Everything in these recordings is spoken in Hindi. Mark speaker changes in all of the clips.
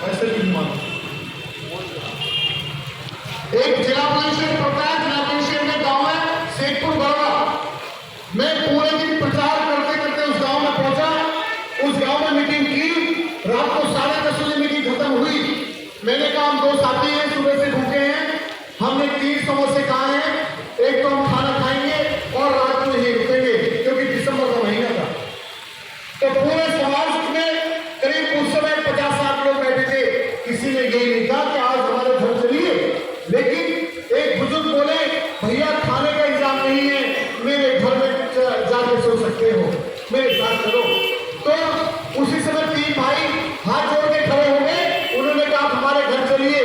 Speaker 1: ऐसे भी मानो। एक जिला परिषद पड़ता है, जिला परिषद में गांव है शेखपुर गढ़वा। मैं पूरे दिन प्रचार करते करते उस गांव में पहुंचा, उस गांव में मीटिंग की। रात को 10:30 बजे मीटिंग खत्म हुई। मैंने कहा हम 2 साथी हैं, सुबह से भूखे हैं, हमने 3 समोसे खाए हैं, एक तो हम खाना खाएंगे और रात में ही रुकेंगे, क्योंकि दिसंबर का महीना था। तो पूरे समाज में करीब उस समय 50-60 लोग बैठे थे। किसी ने यही नहीं कहा कि आज हमारे घर चलिए, लेकिन एक बुजुर्ग बोले भैया खाने का इंतजाम नहीं है, मेरे घर में जाके सो सकते हो, मेरे साथ चलो। तो उसी समय 3 भाई हाथ जोड़ के खड़े हो गए। उन्होंने कहा हमारे घर चलिए।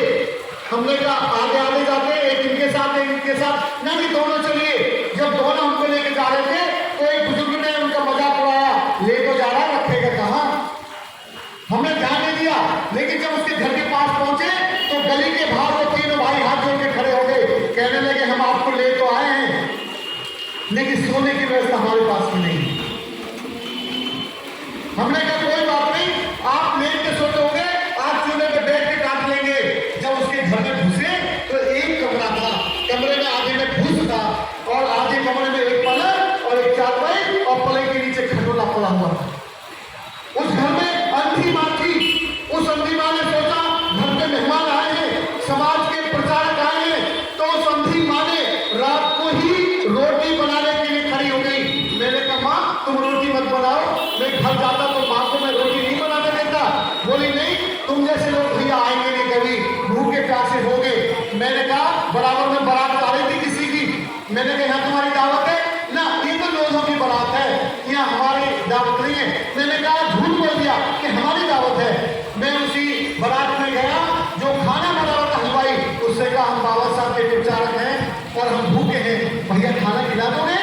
Speaker 1: हमने कहा आगे आगे जाते, एक इनके साथ एक इनके साथ, नहीं दोनों चलिए। जब दोनों हमको लेके जा रहे थे तो एक बुजुर्ग ने उनका मजाक उड़ाया, ले तो जा रहा रखेगा कहाँ। हमने ध्यान नहीं दिया, लेकिन जब उसके घर के पास पहुंचे तो गली के बाहर वो 3 भाई हाथ जोड़ के खड़े हो गए। कहने लगे हम आपको ले तो आए हैं, लेकिन सोने की व्यवस्था हमारे पास नहीं। हमने कहा कोई बात नहीं, आप लेट के सोते होंगे, आप चूल्हे पे बैठ के काट लेंगे। जब उसके घर में घुसे तो एक कमरा था, कमरे में आधे में भूस था और आधे कमरे में एक पलंग और एक चारपाई और पलंग के नीचे खटोला पड़ा हुआ था। उस घर में अंधी मां थी। उस अंधी मां ने सोचा घर पे मेहमान आए हैं, समाज के प्रचारक आए हैं, तो उस अंधी मां ने रात को ही रोटी बनाने के लिए खड़ी हो गई। मैंने कहा मां तुम रोटी मत बनाओ, मैं घर जाता तो मां को मैं रोटी नहीं बनाने देता। बोली नहीं, तुम जैसे लोग भैया आएंगे नहीं कभी, भूखे प्यासे हो गए। मैंने कहा बराबर में बारात आ रही थी किसी की, मैंने कहा यहाँ तुम्हारी दावत है ना, ये तो लोगों की बारात है, यहाँ हमारी दावत नहीं है। मैंने कहा झूठ बोल दिया कि हमारी दावत है। मैं उसी बारात में गया, जो खाना बना रहा था हलवाई, उससे कहा हम बाबा साहब के प्रचारक हैं और हम भूखे हैं, भैया खाना खिला दोगे।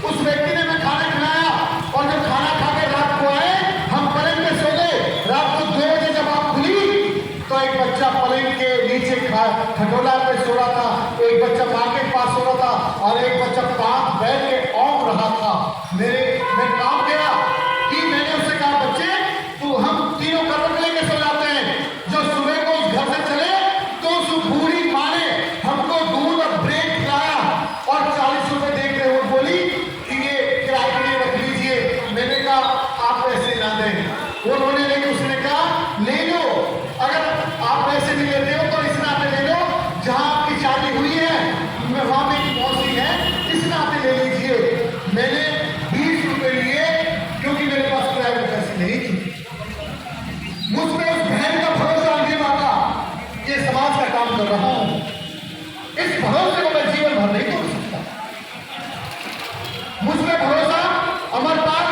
Speaker 1: उस व्यक्ति ने मैं खाना खिलाया और जब खाना खा के रात को आए, हम पलंग पे सो गए। रात को 2 बजे जब आप खुली तो एक बच्चा पलंग के नीचे खटोला पे सो रहा था, एक बच्चा मां के पास सो रहा था और एक बच्चा पास बैठ के औंक रहा था। मैं काम गया कि मैंने उससे कहा बच्चे तू हम तीनों कपड़े लेके सो जाते हैं। जो सुबह को उस घर से चले तो उस बूढ़ी मां ने हमको दूध और ब्रेड खिलाया और 40 रुपए देख रहे हो, बोली कि ये किराए के लिए रख लीजिए। मैंने कहा आप पैसे ना दें। उन्होंने लेके उसने कहा ले लो, अगर आप पैसे नहीं लेते हो तो इस नाते ले लो, जहां आपकी शादी हुई है वहां मेरी मौसी है, इस नाते ले लीजिए। मैंने 20 रुपए लिए क्योंकि मेरे पास किराए के पैसे नहीं थे। मुझ पे उस बहन का भरोसा नहीं मांगा, ये समाज का काम कर रहा हूं, इस भरोसे को मैं जीवन भर नहीं तोड़ सकता। मुझ पे भरोसा अमरपाल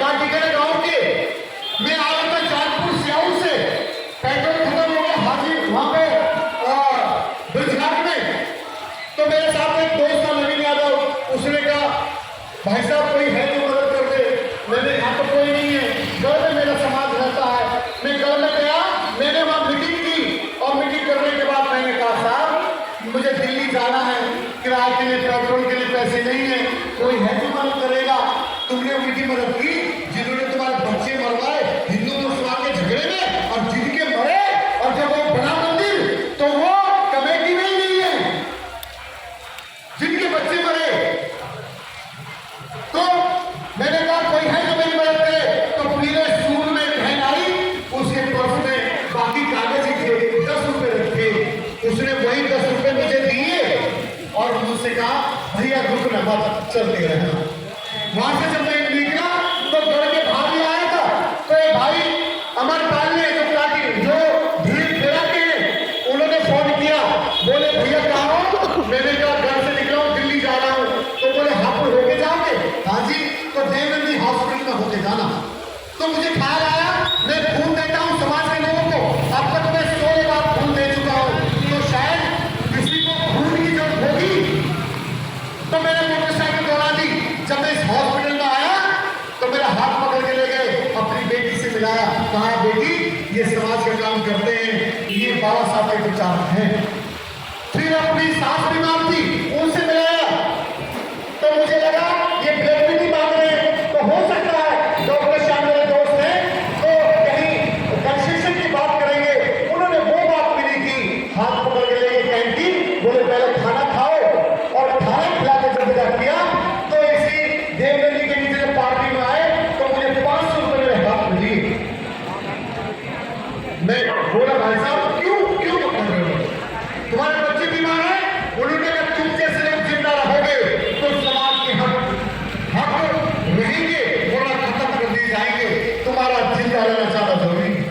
Speaker 1: काटीगढ़ गांव के, मैं आया था चांदपुर स्याऊ से, पेट्रोल खत्म हो गया हाजी वहां पे ब्रिजघाट में। तो मेरे साथ एक दोस्त था नवीन यादव, उसने कहा भाई साहब कोई है तो मदद कर दे। मैंने यहाँ तो कोई नहीं है, गढ़ में मेरा समाज रहता है। मैं गढ़ में गया, मैंने वहां मीटिंग की और मीटिंग करने के बाद मैंने कहा साहब मुझे दिल्ली जाना है, किराए के लिए पेट्रोल के लिए पैसे नहीं है, कोई है तो मदद करेगा। तुमने उनकी मदद की जिन्होंने तुम्हारे बच्चे मरवाए हिंदू मुसलमान के झगड़े में, और जिनके मरे और जब वो बना मंदिर तो वो कमेटी में ही नहीं है, जिनके बच्चे मरे। तो मैंने कहा कोई है जो मेरी मदद करे। तो पीले सूट में बहन आई, उसके पर्स में बाकी कागज ही थे, 10 रुपए रखे। उसने वही 10 रुपए मुझे दिए और मुझसे कहा भैया रुक ना बात चलते रहना। वहां से जब मैं निकला तो गढ़ के बाहर भी आया था, तो एक भाई अमरपाल ने जो भीड़ फेरा के उन्होंने फोन किया, बोले भैया कहाँ हो। मैंने कहा घर से निकला हूँ, दिल्ली जा रहा हूँ। तो बोले हापुड़ होके जाओगे? हाँ जी। तो देवनंदी हॉस्पिटल में होके जाना। तो मुझे ख्याल आया मैं खून देता हूँ समाज के लोगों को, अब तक मैं 16 बार खून दे चुका हूँ, तो शायद किसी को खून की जरूरत होगी। तो मैंने मोटरसाइकिल दौड़ा दी। जब मैं इस हॉस्पिटल में आया तो मेरा हाथ पकड़ के ले गए, अपनी बेटी से मिलाया, कहा बेटी ये समाज का काम करते हैं, ये बाबा साहब के विचार हैं। फिर अपनी सास बीमार थी, उनसे मिलाया, तो मुझे लगा ये ग्रेविटी मांग रहे हैं, तो हो सकता है डॉक्टर श्याम मेरे दोस्त हैं, तो कहीं कंसेशन की बात मैं बोला भाई साहब क्यों क्यों कर रहे हो? तुम्हारे बच्चे बीमार हैं? उन्होंने कहा तुम जैसे लोग जिंदा रहोगे तो समाज के हक रहेंगे वरना खत्म कर दिए जाएंगे। तुम्हारा जिंदा रहना ज्यादा जरूरी है।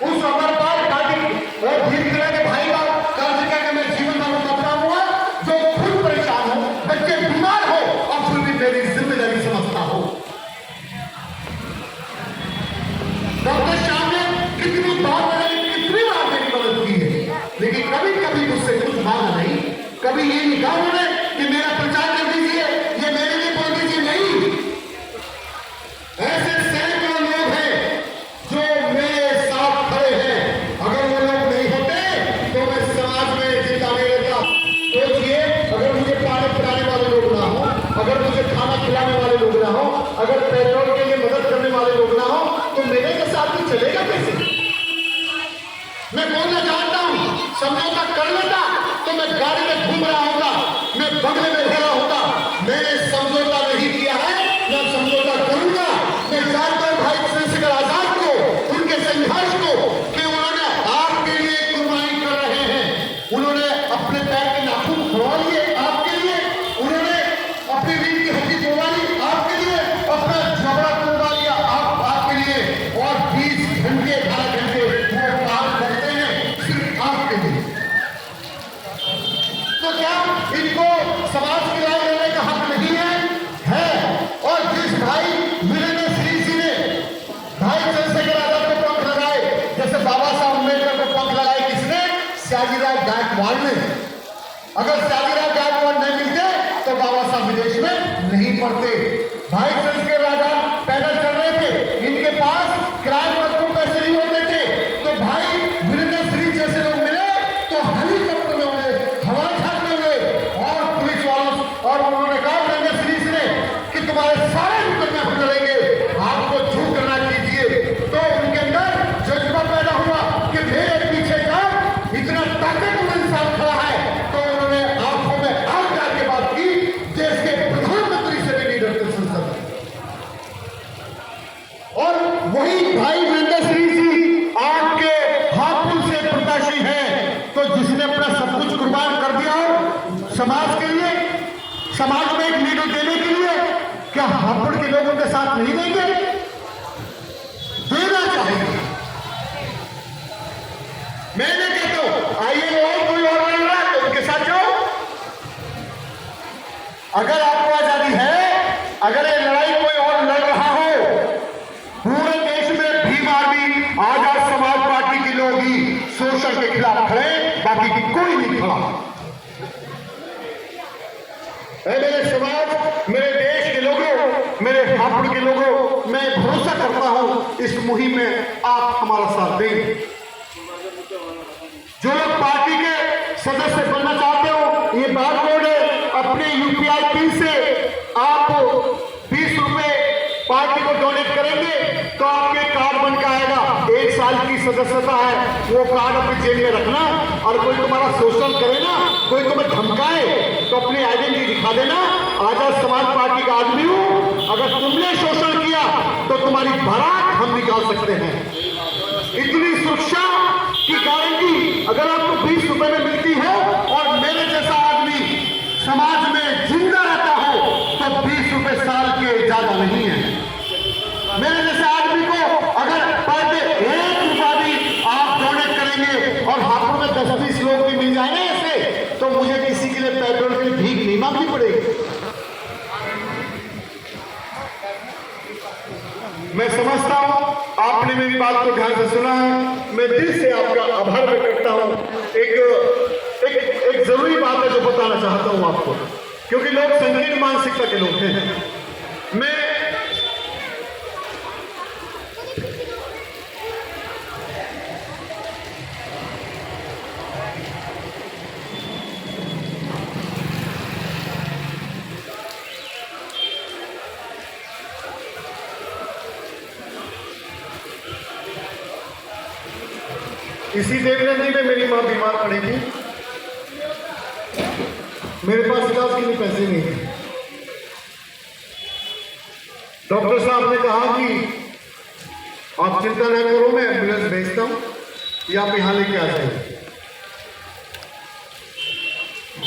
Speaker 1: उस अमरपाल पार्टी और धीरे धीरे के भाई का कर्ज करके मैं जीवन में बदला हुआ जो खुद परेशान हो, बच्चे बीमार हो और फिर भी मेरी जिम्मेदारी समझता हो। डॉक्टर श्याम ने कितनी बार कितनी बार मेरी मदद की है, लेकिन कभी कभी मुझसे कुछ मांगा नहीं। कभी ये नहीं कहा उन्होंने कि मेरा प्रचार कर दीजिए, ये मेरे लिए बोल दीजिए, नहीं। ऐसे सैकड़ों लोग हैं जो मेरे साथ खड़े हैं। अगर वो लोग नहीं होते तो मैं समाज में जिंदा नहीं रहता। सोचिए, अगर मुझे पानी पिलाने वाले लोग ना हो, अगर मुझे खाना खिलाने वाले लोग ना हो, अगर पेट्रोल के लिए मदद करने वाले लोग ना हो, तो मेरे के साथ भी चलेगा कैसे? मैं बोलना जानता हूं, समझौता कर लेता तो मैं गाड़ी में घूम रहा होगा, मैं बंगले में रह रहा होगा। मैंने समझौता नहीं किया है, मैं समझौता करूंगा। मैं जानता हूं भाई चंद्रशेखर आजाद को, उनके संघर्ष को, कि उन्होंने आपके लिए कुर्बानी कर रहे हैं। उन्होंने अपने पैर के नाखून खुलवा लिए आपके लिए, उन्होंने अपनी रीढ़ की हड्डी तोड़वा ली आपके लिए, अपना जबड़ा तोड़वा लिया आपके लिए, और 20 घंटे 18 घंटे वो काम करते हैं सिर्फ आपके लिए। तो क्या इनको समाज की राय लेने का हक नहीं है? और जिस भाई वीरेंद्र श्री जी ने भाई चंद्रशेखर आजाद को पंख लगाए, जैसे बाबा साहब अम्बेडकर को पंख लगाए, किसने? सयाजीराव गायकवाड़ ने। अगर सयाजीराव गायकवाड़ नहीं मिलते तो बाबा साहब विदेश में नहीं पढ़ते। भाई चंद्रशेखर आजाद पैदल चल रहे थे, इनके पास किराए पर तो पैसे नहीं होते थे, तो भाई वीरेंद्र श्री जैसे लोग मिले तो हेलीकॉप्टर में हुए, हवाई जहाज में हुए, और पुलिस वालों और उन्होंने कहा वीरेंद्र श्री ने कि तुम्हारे सारे मुकदमे हम लड़ेंगे, आपको जो करना कीजिए। तो उनके अंदर जज्बा पैदा हुआ कि मेरे पीछे का इतना ताकतवर इंसान खड़ा है, तो उन्होंने आंखों में आग डाल के बात की, देश के प्रधानमंत्री से भी नहीं डरते संसद। और वही भाई वीरेंद्र श्री जी आपके हापुड़ से प्रत्याशी हैं, तो जिसने अपना सब कुछ कुर्बान कर दिया हो समाज के लिए, समाज में एक लीडर देने के लिए, क्या हापुड़ के लोगों के साथ नहीं देंगे? देना चाहिए। मैं नहीं कहता हूं आइए और कोई और लड़ रहा है तो उनके साथ जाओ। अगर आपको आजादी है, अगर ये लड़ाई कोई और लड़ रहा हो, पूरे देश में भीम आर्मी आजाद समाज पार्टी के लोग ही शोषण के खिलाफ खड़े, बाकी की कोई नहीं खड़ा। मेरे समाज, मेरे देश के लोगों, मेरे हापुड़ के लोगों, मैं भरोसा करता हूं इस मुहिम में आप हमारा साथ देंगे। जो लोग पार्टी के सदस्य बनना चाहते हो, ये बात कोड है, अपने यूपीआई पिन से आप 20 रुपए पार्टी को डोनेट करेंगे तो आपके कार्ड बन के आएगा। 1 साल की सदस्यता है, वो कार्ड अपनी जेब में रखना, और कोई तुम्हारा शोषण करे ना, कोई तुम्हें धमकाए तो अपनी आइडेंटिटी दिखा देना, आजाद समाज पार्टी का आदमी हूं। अगर तुमने शोषण किया तो तुम्हारी बारात हम निकाल सकते हैं। इतनी सुरक्षा की गारंटी अगर आपको 20 रुपए में मिलती है, और मेरे जैसा आदमी समाज में जिंदा रहता हो, तो 20 रुपए साल के ज्यादा नहीं है। मेरे जैसे आदमी को अगर पर डे 1 रुपया भी आप डोनेट करेंगे, और हाथों में 10-20 लोग भी मिल जाएंगे ऐसे, तो मुझे किसी के लिए पेट्रोल की भीख नहीं मांगनी पड़ेगी। मैं समझता हूं आपने मेरी बात को ध्यान से सुना है, मैं दिल से आपका आभार व्यक्त करता हूं। एक जरूरी बात है जो बताना चाहता हूं आपको, क्योंकि लोग संकीर्ण मानसिकता के लोग हैं। मैं इसी देवनंदी में मेरी मां बीमार पड़ी थी, मेरे पास इलाज के लिए पैसे नहीं थे। डॉक्टर साहब ने कहा कि आप चिंता न करो, मैं एम्बुलेंस भेजता हूं, ये आप यहां लेके आ जाइए।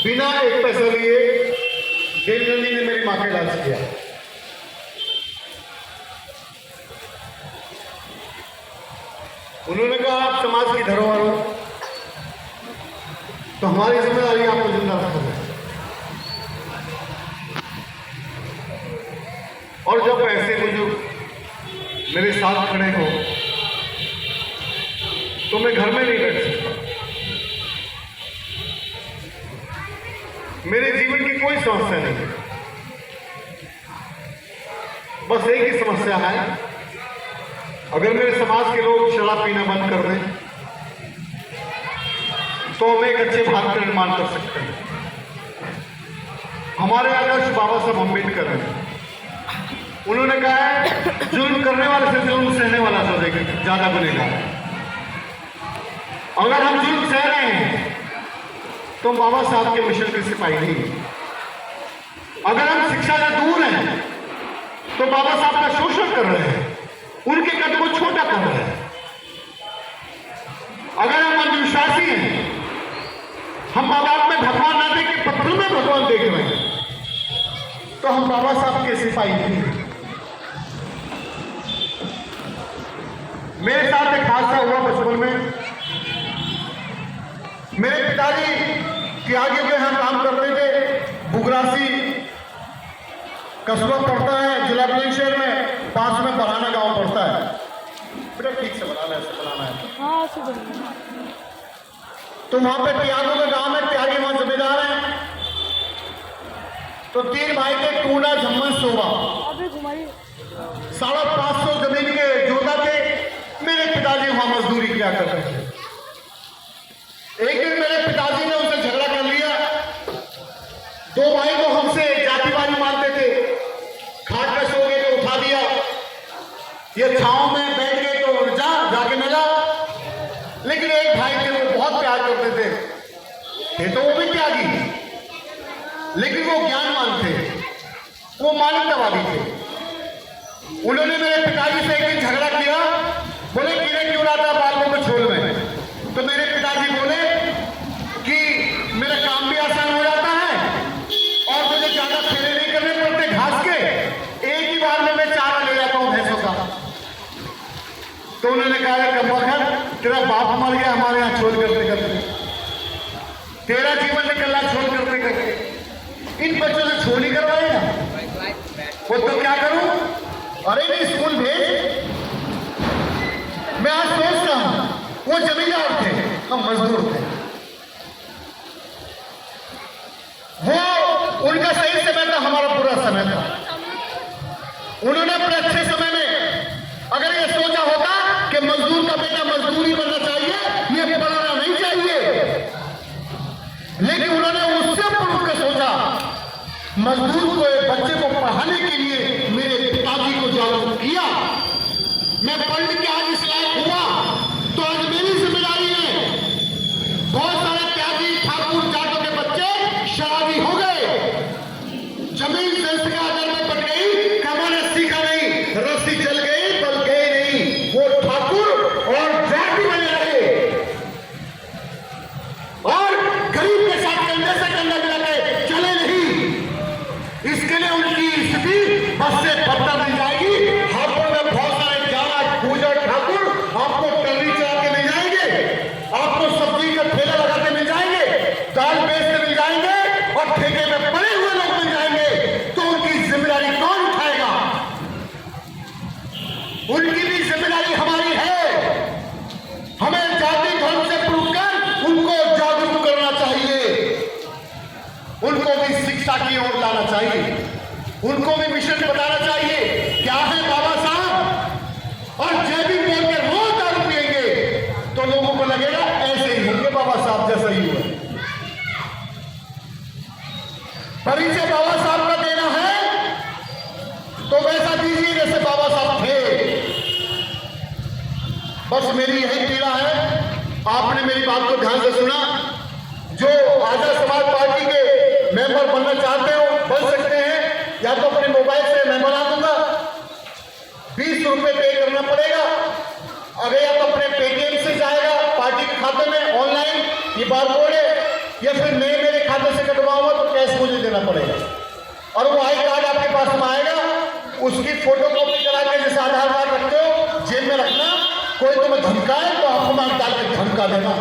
Speaker 1: बिना एक पैसा लिए देवनंदी ने मेरी मां का इलाज किया। उन्होंने कहा आप समाज की धरोहर हो, तो हमारी जिम्मेदारी आपको जिंदा रखना है। और जब ऐसे बुजुर्ग मेरे साथ खड़े हो तो मैं घर में नहीं बैठ सकता। मेरे जीवन की कोई समस्या नहीं, बस एक ही समस्या है, अगर मेरे समाज के लोग शराब पीना बंद कर दें तो हम एक अच्छे भारत का निर्माण कर सकते हैं। हमारे आदर्श बाबा साहब अम्बेडकर हैं। उन्होंने कहा है जुल्म करने वाले से जुल्म सहने वाला ज्यादा बनेगा। अगर हम जुल्म सह रहे हैं तो बाबा साहब के मिशन के सिपाही नहीं है। अगर हम शिक्षा से दूर हैं तो बाबा साहब का शोषण कर रहे हैं, उनके कद को छोटा कर रहे हैं। अगर हम अंधविश्वासी हैं, हम बाबा में भगवान ना देख के पत्थर में भगवान देख रहे हैं, तो हम बाबा साहब के सिपाही नहीं हैं। मेरे साथ एक हादसा हुआ बचपन में। मेरे पिताजी त्यागी में हम काम करते थे। बुगरासी कस्बा पड़ता है जिला बुलंदशहर में, पास में बराना गांव पड़ता है। बेटा ठीक से बनाना है, ऐसे बनाना है। हाँ ऐसे बनाना। तो वहां पे त्यागों का गांव है, त्यागी वहां जमींदार हैं। तो 3 भाई थे, टूना झम्मन सोबा। 550 जमीन के जोता थे। मेरे पिताजी वहां मजदूरी किया करते थे। एक दिन मेरे पिताजी ने उनसे झगड़ा कर लिया। 2 भाई को हमसे जातिवादी मानते थे। खाट पे सो गए तो उठा दिया, ये छांव में बैठ गए तो जाके मिला। लेकिन एक भाई थे वो बहुत प्यार करते थे तो वो भी त्यागी, लेकिन वो ज्ञानवान थे, वो मानवतावादी थे। उन्होंने मेरे पिताजी से एक दिन झगड़ा किया। बोले कीड़े क्यों लाता बालों को छोल में? तो मेरे पिताजी बोले कि मेरा काम भी आसान हो जाता है और मुझे ज्यादा फेरे नहीं करने पड़ते घास के, एक ही बार में मैं चारा ले जाता हूं भैंसों का। तो उन्होंने कहा कमबख्त, तेरा बाप मर गया हमारे यहाँ छोड़ करते करते, तेरा जीवन निकलना छोड़ करते करते, इन बच्चों से छोड़ करवाएगा। वो तो क्या करूं? अरे नहीं स्कूल भेज। मैं आज सोच रहा हूं, वो जमींदार थे, हम मजदूर थे। वो उनका सही समय था, हमारा बुरा समय था। उन्होंने अपने अच्छे समय में अगर ये सोचा होता कि मजदूर का बेटा मजदूरी बनना चाहिए, ये पढ़ाना नहीं चाहिए, लेकिन उन्होंने उससे पूर्व के सोचा मजदूर को बच्चे को पढ़ाने के लिए मेरे पिताजी को जागरूक किया। मैं पढ़ के आज इस लायक हुआ तो आज मेरी जिम्मेदारी है। बहुत सारे त्यागी ठाकुर जाटों के बच्चे शराबी हो गए, जमीन से इसका आदर में पड़ गई, कमाना सीखा नहीं, रस्सी जल गई बल गए नहीं, वो ठाकुर और जाट बने रहे और गरीब के साथ कंधे से कंधा मिलाकर चले नहीं। इसके लिए उनकी स्थिति बस से बदतर मिल जाएगी। हाथों में बहुत सारे जाट पूजर ठाकुर आपको टर्री चला के मिल जाएंगे, आपको सब्जी का ठेला लगाते मिल जाएंगे, दाल बेचते मिल जाएंगे और ठेके में पड़े हुए लोग मिल जाएंगे। तो उनकी जिम्मेदारी कौन उठाएगा? उनकी भी जिम्मेदारी हमारी है। हमें जाति धर्म से पूछकर उनको जागरूक करना चाहिए, उनको भी शिक्षा की ओर लाना चाहिए, उनको भी मिशन बताना चाहिए क्या है बाबा साहब। और जब भी बोल के रोज दारू पिएंगे तो लोगों को लगेगा ऐसे ही होंगे बाबा साहब जैसा ही हुआ। परिचय बाबा साहब का देना है तो वैसा दीजिए जैसे बाबा साहब थे। बस मेरी यही पीड़ा है। आपने मेरी बात को ध्यान से सुना। जो आजाद समाज पार्टी के मेंबर बनना चाहते हो बन सकते हैं, या तो अपने मोबाइल से मैं बना दूंगा, 20 रुपए पे करना पड़ेगा। अगर या तो अपने पेटीएम से जाएगा पार्टी QR कोड है या फिर मैं मेरे खाते से कटवाऊंगा तो कैश मुझे देना पड़ेगा, और वो आई कार्ड आपके पास में आएगा, उसकी फोटो कॉपी करा के जैसे आधार कार्ड रखते हो जेब में रखना, कोई तुम्हें धमकाए तो आपको मार डाल के धमका देना,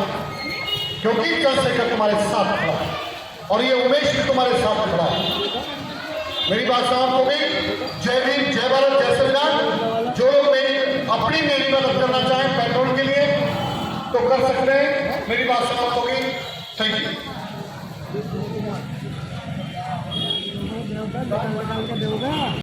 Speaker 1: क्योंकि चंद्रशेखर तुम्हारे साथ खड़ा है और ये उमेश भी तुम्हारे साथ खड़ा है। मेरी बात समाप्त हो गई। जय भीम, जय भारत, जय संविधान। जो लोग मेरी मदद करना चाहें पेट्रोल के लिए तो कर सकते हैं। मेरी बात समाप्त हो गई। Thank you.